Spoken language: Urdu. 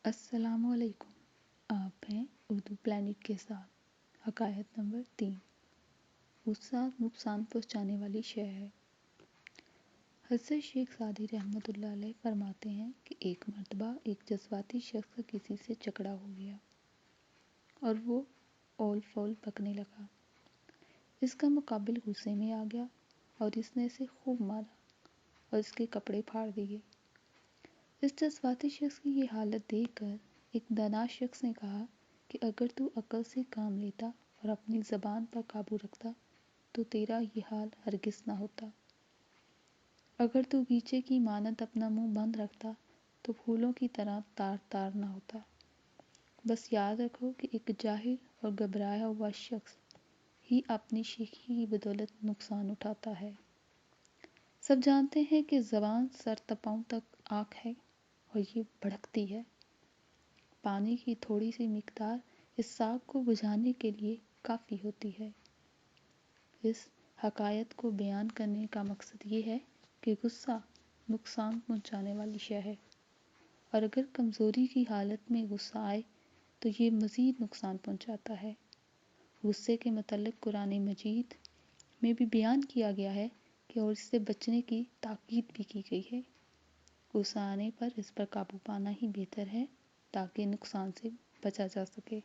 السلام علیکم، آپ ہیں اردو پلانٹ کے ساتھ۔ حکایت نمبر 3، غصہ نقصان پہنچانے والی شے ہے۔ حضرت شیخ سعدی رحمۃ اللہ علیہ فرماتے ہیں کہ ایک مرتبہ ایک جذباتی شخص کسی سے جھگڑا ہو گیا اور وہ اول فول بکنے لگا۔ اس کا مقابل غصے میں آ گیا اور اس نے اسے خوب مارا اور اس کے کپڑے پھاڑ دیے۔ اس جذباتی شخص کی یہ حالت دیکھ کر ایک دانا شخص نے کہا کہ اگر تو عقل سے کام لیتا اور اپنی زبان پر قابو رکھتا تو تیرا یہ حال ہرگز نہ ہوتا۔ اگر تو گیچے کی مانند اپنا منہ بند رکھتا تو پھولوں کی طرح تار تار نہ ہوتا۔ بس یاد رکھو کہ ایک جاہل اور گھبرایا ہوا شخص ہی اپنی شیخی کی بدولت نقصان اٹھاتا ہے۔ سب جانتے ہیں کہ زبان سر تا پاؤں تک آگ ہے اور یہ بھڑکتی ہے۔ پانی کی تھوڑی سی مقدار اس آگ کو بجھانے کے لیے کافی ہوتی ہے۔ اس حکایت کو بیان کرنے کا مقصد یہ ہے کہ غصہ نقصان پہنچانے والی شے ہے، اور اگر کمزوری کی حالت میں غصہ آئے تو یہ مزید نقصان پہنچاتا ہے۔ غصے کے متعلق قرآن مجید میں بھی بیان کیا گیا ہے کہ اور اس سے بچنے کی تاکید بھی کی گئی ہے۔ غصہ آنے پر اس پر قابو پانا ہی بہتر ہے تاکہ نقصان سے بچا جا سکے۔